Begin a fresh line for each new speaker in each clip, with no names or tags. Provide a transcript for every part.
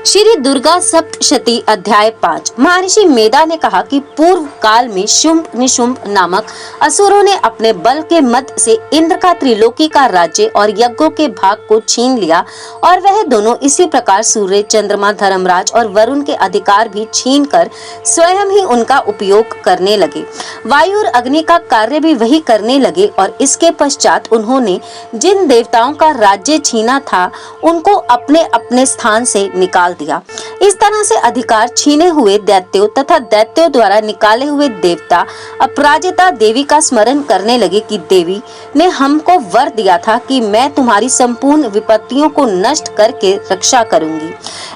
श्री दुर्गा सप्तशती अध्याय 5। महर्षि मेधा ने कहा कि पूर्व काल में शुंभ निशुंभ नामक असुरों ने अपने बल के मद से इंद्र का त्रिलोकी का राज्य और यज्ञों के भाग को छीन लिया और वह दोनों इसी प्रकार सूर्य, चंद्रमा, धर्मराज और वरुण के अधिकार भी छीन कर स्वयं ही उनका उपयोग करने लगे। वायु और अग्नि का कार्य भी वही करने लगे और इसके पश्चात उन्होंने जिन देवताओं का राज्य छीना था उनको अपने अपने स्थान से निकाल दिया। इस तरह से अधिकार छीने हुए दैत्यों तथा दैत्यों द्वारा निकाले हुए देवता अपराजिता देवी का स्मरण करने लगे कि देवी ने हमको वर दिया था कि मैं तुम्हारी संपूर्ण विपत्तियों को नष्ट करके रक्षा करूंगी।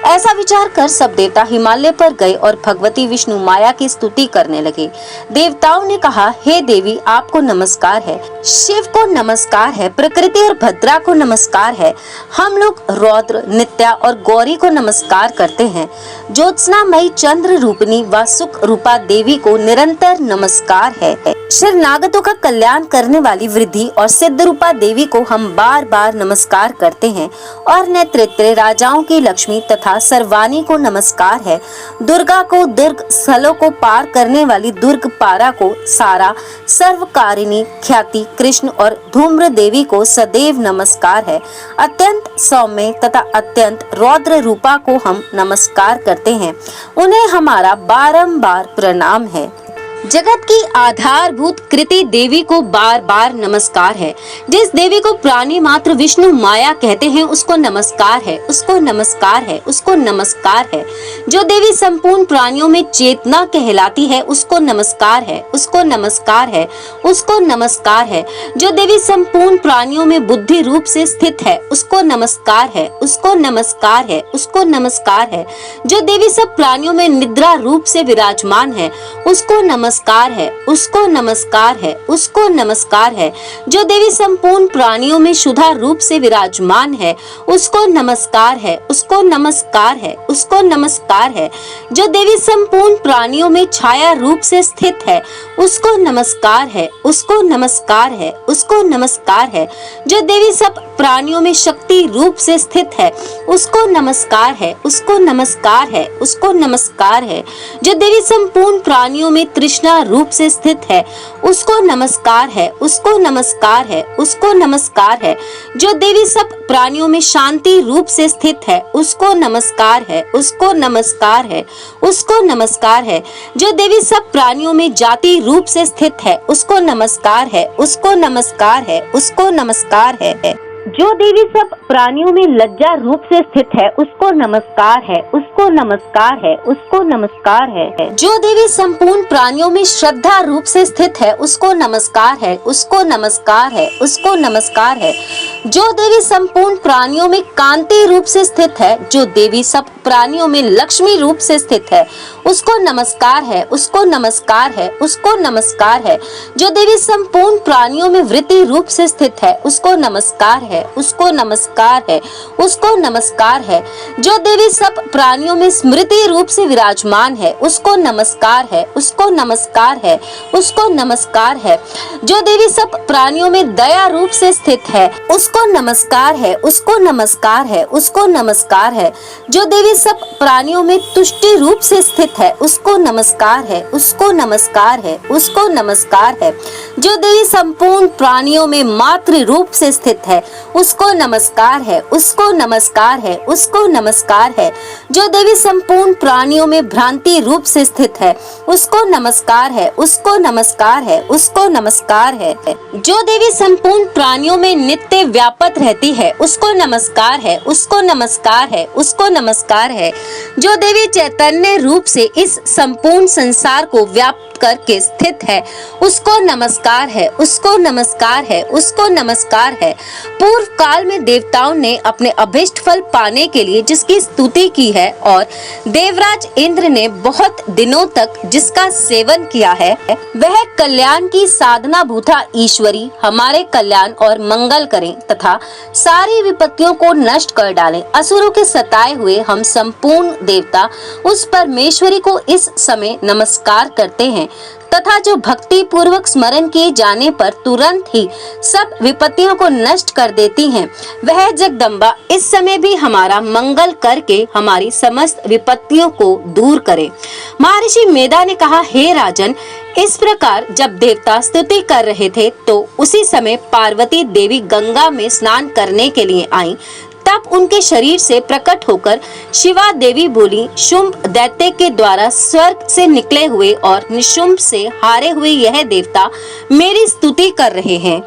ऐसा विचार कर सब देवता हिमालय पर गए और भगवती विष्णु माया की स्तुति करने लगे। देवताओं ने कहा, हे देवी आपको नमस्कार है, शिव को नमस्कार है, प्रकृति और भद्रा को नमस्कार है। हम लोग रौद्र, नित्या और गौरी को नमस्कार करते हैं। ज्योत्सनामयी चंद्र रूपिणी व सुख रूपा देवी को निरंतर नमस्कार है। शरणागतों का कल्याण करने वाली वृद्धि और सिद्ध रूपा देवी को हम बार बार नमस्कार करते हैं। और नेतृत्व राजाओं की लक्ष्मी तथा सर्वाणी को नमस्कार है। दुर्गा को दुर्ग स्थलों को पार करने वाली दुर्ग पारा को सारा, सर्वकारिणी ख्याति कृष्ण और धूम्र देवी को सदैव नमस्कार है। अत्यंत सौम्य तथा अत्यंत रौद्र रूपा को हम नमस्कार करते हैं। उन्हें हमारा बारंबार प्रणाम है। जगत की आधारभूत कृति देवी को बार बार नमस्कार है। जिस देवी को प्राणी मात्र विष्णु माया कहते हैं उसको नमस्कार है, उसको नमस्कार है, उसको नमस्कार है। जो देवी संपूर्ण प्राणियों में चेतना कहलाती है उसको नमस्कार है, उसको नमस्कार है, उसको नमस्कार है। जो देवी संपूर्ण प्राणियों में बुद्धि रूप से स्थित है उसको नमस्कार है, उसको नमस्कार है, उसको नमस्कार है। जो देवी सब प्राणियों में निद्रा रूप से विराजमान है उसको नमस्कार है, उसको नमस्कार है, उसको नमस्कार है। जो देवी संपूर्ण प्राणियों में शुद्धा रूप से विराजमान है उसको नमस्कार है, उसको नमस्कार है, उसको नमस्कार है। जो देवी संपूर्ण प्राणियों में छाया रूप से स्थित है उसको नमस्कार है, उसको नमस्कार है, उसको नमस्कार है। जो देवी सब प्राणियों में शक्ति रूप से स्थित है उसको नमस्कार है, उसको नमस्कार है, उसको नमस्कार है। जो देवी संपूर्ण प्राणियों में तृष्णा रूप से स्थित है उसको नमस्कार है, उसको नमस्कार है, उसको नमस्कार है। जो देवी सब प्राणियों में शांति रूप से स्थित है उसको नमस्कार है, उसको नमस्कार है, उसको नमस्कार है। जो देवी सब प्राणियों में जाति रूप से स्थित है उसको नमस्कार है, उसको नमस्कार है, उसको नमस्कार है। जो देवी सब प्राणियों में लज्जा रूप से स्थित है उसको नमस्कार है, उसको नमस्कार है, उसको नमस्कार है। जो देवी संपूर्ण प्राणियों में श्रद्धा रूप से स्थित है उसको नमस्कार है, उसको नमस्कार है, उसको नमस्कार है। जो देवी संपूर्ण प्राणियों में कांति रूप से स्थित है, जो देवी सब प्राणियों में लक्ष्मी रूप से स्थित है उसको नमस्कार है, उसको नमस्कार है, उसको नमस्कार है। जो देवी संपूर्ण प्राणियों में वृत्ति रूप से स्थित है उसको नमस्कार है, उसको नमस्कार है, उसको नमस्कार है। जो देवी सब प्राणियों में स्मृति रूप से विराजमान है उसको नमस्कार है, उसको नमस्कार है, उसको नमस्कार है। जो देवी सब प्राणियों में दया रूप से स्थित है उसको नमस्कार है, उसको नमस्कार है, उसको नमस्कार है। जो देवी सब प्राणियों में तुष्टि रूप से स्थित है उसको नमस्कार है, उसको नमस्कार है, उसको नमस्कार है। जो देवी संपूर्ण प्राणियों में मातृ रूप से स्थित है उसको नमस्कार है, उसको नमस्कार है, उसको नमस्कार है। जो देवी संपूर्ण प्राणियों में भ्रांति रूप से स्थित है उसको नमस्कार है, उसको नमस्कार है, उसको नमस्कार है। जो देवी संपूर्ण प्राणियों में नित्य व्यापत रहती है उसको नमस्कार है, उसको नमस्कार है, उसको नमस्कार है। जो देवी चैतन्य रूप से इस संपूर्ण संसार को व्याप्त करके स्थित है उसको नमस्कार है, उसको नमस्कार है, उसको नमस्कार है। पूर्व काल में देवताओं ने अपने अभिष्ट फल पाने के लिए जिसकी स्तुति की है और देवराज इंद्र ने बहुत दिनों तक जिसका सेवन किया है वह कल्याण की साधना भूता ईश्वरी हमारे कल्याण और मंगल करें तथा सारी विपत्तियों को नष्ट कर डालें। असुरों के सताए हुए हम संपूर्ण देवता उस परमेश्वरी को इस समय नमस्कार करते हैं। हैं तथा जो भक्ति पूर्वक स्मरण किए जाने पर तुरंत ही सब विपत्तियों को नष्ट कर देती हैं, वह जगदम्बा इस समय भी हमारा मंगल करके हमारी समस्त विपत्तियों को दूर करे। महर्षि मेधा ने कहा, हे राजन, इस प्रकार जब देवता स्तुति कर रहे थे तो उसी समय पार्वती देवी गंगा में स्नान करने के लिए आई। तब उनके शरीर से प्रकट होकर शिवा देवी बोली, शुंभ दैत्य के द्वारा स्वर्ग से निकले हुए और निशुंभ से हारे हुए यह देवता मेरी स्तुति कर रहे हैं।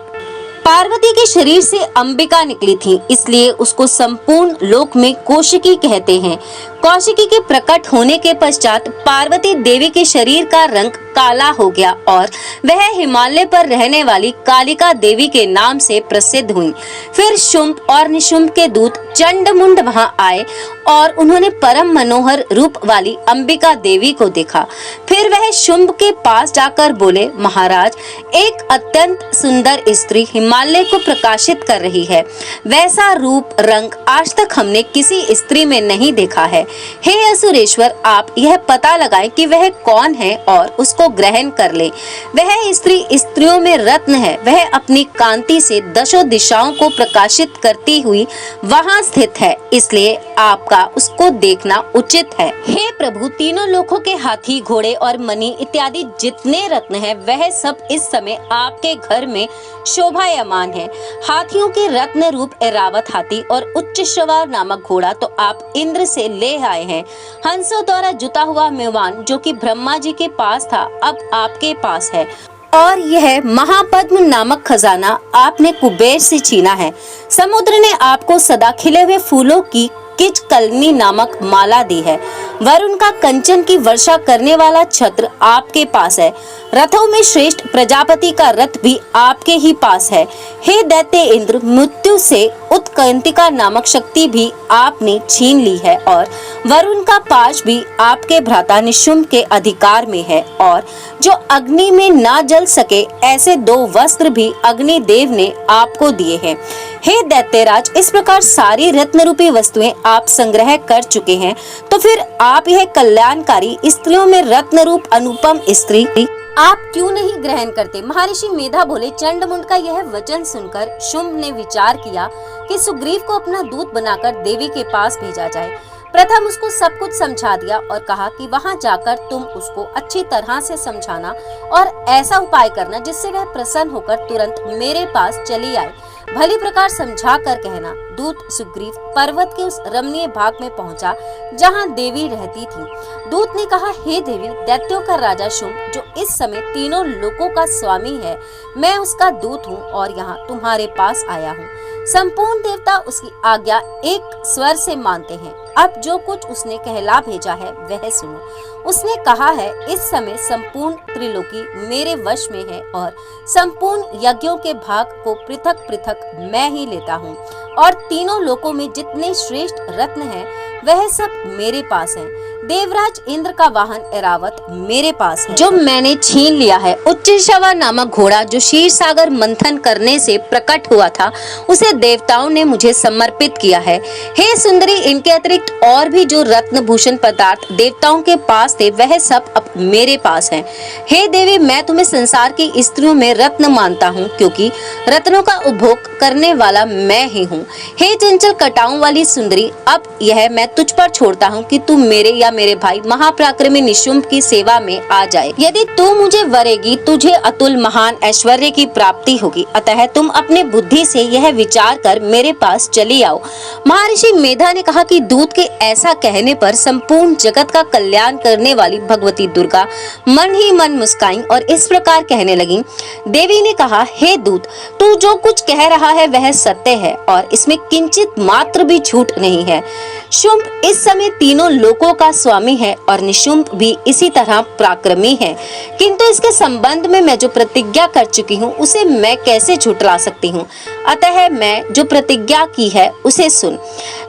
पार्वती के शरीर से अंबिका निकली थी, इसलिए उसको संपूर्ण लोक में कौशिकी कहते हैं। कौशिकी के प्रकट होने के पश्चात पार्वती देवी के शरीर का रंग काला हो गया और वह हिमालय पर रहने वाली कालिका देवी के नाम से प्रसिद्ध हुई। फिर शुंभ और निशुंभ के दूत चंडमुंड वहां आए और उन्होंने परम मनोहर रूप वाली अंबिका देवी को देखा। फिर वह शुंभ के पास जाकर बोले, महाराज, एक अत्यंत सुंदर स्त्री हिमालय को प्रकाशित कर रही है। वैसा रूप रंग आज तक हमने किसी स्त्री में नहीं देखा है। हे असुरेश्वर, आप यह पता लगाएं कि वह कौन है और उसको ग्रहण कर ले। वह स्त्री स्त्रियों में रत्न है, वह अपनी कांति से दशों दिशाओं को प्रकाशित करती हुई वहां स्थित है, इसलिए आपका उसको देखना उचित है। हे प्रभु, तीनों लोकों के हाथी, घोड़े और मणि इत्यादि जितने रत्न हैं, वह सब इस समय आपके घर में शोभायमान है। हाथियों के रत्न रूप ऐरावत हाथी और उच्च श्रवा नामक घोड़ा तो आप इंद्र से ले आए हैं। हंसों द्वारा जुता हुआ मेवान जो कि ब्रह्मा जी के पास था, अब आपके पास है। और यह महापद्म नामक खजाना आपने कुबेर से छीना है। समुद्र ने आपको सदा खिले हुए फूलों की किच कलनी नामक माला दी है। वरुण का कंचन की वर्षा करने वाला छत्र आपके पास है। रथों में श्रेष्ठ प्रजापति का रथ भी आपके ही पास है। हे दैत्य इंद्र, मृत्यु से उत्कंतिका नामक शक्ति भी आपने छीन ली है और वरुण का पाश भी आपके भ्राता निशुंभ के अधिकार में है। और जो अग्नि में ना जल सके ऐसे 2 वस्त्र भी अग्नि देव ने आपको दिए हैं। हे दैत्यराज, इस प्रकार सारी रत्न रूपी वस्तुएं आप संग्रह कर चुके हैं, तो फिर आप यह कल्याणकारी स्त्रियों में रत्न रूप अनुपम स्त्री आप क्यों नहीं ग्रहण करते? महर्षि मेधा बोले, चंडमुंड का यह वचन सुनकर शुंभ ने विचार किया कि सुग्रीव को अपना दूत बनाकर देवी के पास भेजा जाए। प्रथम उसको सब कुछ समझा दिया और कहा कि वहां जाकर तुम उसको अच्छी तरह से समझाना और ऐसा उपाय करना जिससे वह प्रसन्न होकर तुरंत मेरे पास चली आए। भली प्रकार समझा कर कहना। दूत सुग्रीव पर्वत के उस रमणीय भाग में पहुंचा जहां देवी रहती थी। दूत ने कहा, हे देवी, दैत्यों का राजा शुंभ जो इस समय तीनों लोकों का स्वामी है, मैं उसका दूत हूँ और यहाँ तुम्हारे पास आया हूँ। संपूर्ण देवता उसकी आज्ञा एक स्वर से मानते हैं। अब जो कुछ उसने कहला भेजा है वह सुनो। उसने कहा है, इस समय संपूर्ण त्रिलोकी मेरे वश में है और संपूर्ण यज्ञों के भाग को पृथक पृथक मैं ही लेता हूँ और तीनों लोकों में जितने श्रेष्ठ रत्न हैं वह सब मेरे पास हैं। देवराज इंद्र का वाहन ऐरावत मेरे पास है जो मैंने छीन लिया है। उच्चैश्रवा नामक घोड़ा जो क्षीर सागर मंथन करने से प्रकट हुआ था, उसे देवताओं ने मुझे समर्पित किया है। हे सुंदरी, इनके अतिरिक्त और भी जो रत्न भूषण पदार्थ देवताओं के पास थे वह सब अब मेरे पास हैं। हे देवी, मैं तुम्हें संसार की स्त्रियों में रत्न मानता हूँ क्योंकि रत्नों का उपभोग करने वाला मैं ही हूँ। हे चंचल कटाओं वाली सुंदरी, अब यह मैं तुझ पर छोड़ता हूँ कि तू मेरे या मेरे भाई महापराक्रमी निशुंभ की सेवा में आ जाए। यदि तू मुझे वरेगी, तुझे अतुल महान ऐश्वर्य की प्राप्ति होगी। अतः तुम अपने बुद्धि से यह विचार कर मेरे पास चली आओ। महर्षि मेधा ने कहा कि दूत के ऐसा कहने पर संपूर्ण जगत का कल्याण करने वाली भगवती दुर्गा मन ही मन मुस्काई और इस प्रकार कहने लगी। देवी ने कहा, हे दूत, तू जो कुछ कह रहा है वह सत्य है और इसमें किंचित मात्र भी झूठ नहीं है। शुंभ इस समय तीनों लोकों का स्वामी है और निशुंभ भी इसी तरह पराक्रमी है, किंतु इसके संबंध में मैं जो प्रतिज्ञा कर चुकी हूँ उसे मैं कैसे झुठला सकती हूँ। अतः मैं जो प्रतिज्ञा की है उसे सुन।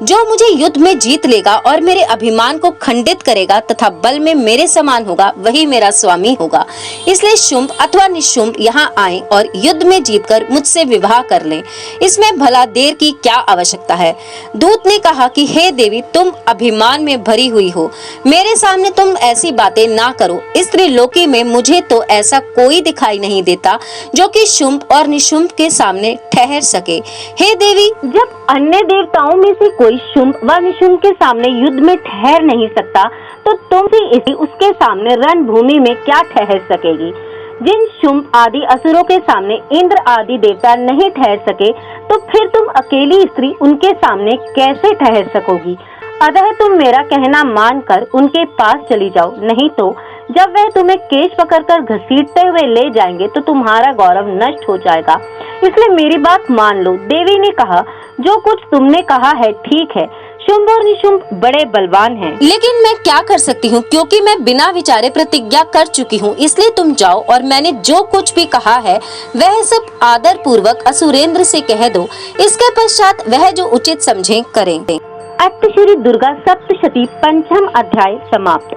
जो मुझे युद्ध में जीत लेगा और मेरे अभिमान को खंडित करेगा तथा बल में मेरे समान होगा वही मेरा स्वामी होगा। इसलिए शुंभ अथवा निशुंभ यहाँ आए और युद्ध में जीतकर मुझसे विवाह कर लें। इसमें भला देर की क्या आवश्यकता है। दूत ने कहा कि हे देवी, देवी तुम अभिमान में भरी हुई हो, मेरे सामने तुम ऐसी बातें ना करो। इस त्रिलोकी में मुझे तो ऐसा कोई दिखाई नहीं देता जो कि शुंभ और निशुंभ के सामने ठहर सके। हे देवी,
जब अन्य देवताओं में से कोई शुंभ व निशुंभ के सामने युद्ध में ठहर नहीं सकता, तो तुम भी इसी उसके सामने रणभूमि में क्या ठहर सकेगी। जिन शुंभ आदि असुरों के सामने इंद्र आदि देवता नहीं ठहर सके, तो फिर तुम अकेली स्त्री उनके सामने कैसे ठहर सकोगी। अतः तुम मेरा कहना मानकर उनके पास चली जाओ, नहीं तो जब वह तुम्हें केश पकड़कर घसीटते हुए ले जाएंगे तो तुम्हारा गौरव नष्ट हो जाएगा। इसलिए मेरी बात मान लो। देवी ने कहा, जो कुछ तुमने कहा है ठीक है, शुंभ और निशुंभ बड़े बलवान हैं।
लेकिन मैं क्या कर सकती हूँ, क्योंकि मैं बिना विचारे प्रतिज्ञा कर चुकी हूँ। इसलिए तुम जाओ और मैंने जो कुछ भी कहा है वह सब आदर पूर्वक असुरेंद्र से कह दो। इसके पश्चात वह जो उचित समझे करें।
अट्ठ श्री दुर्गा सप्तशती पंचम अध्याय समाप्त।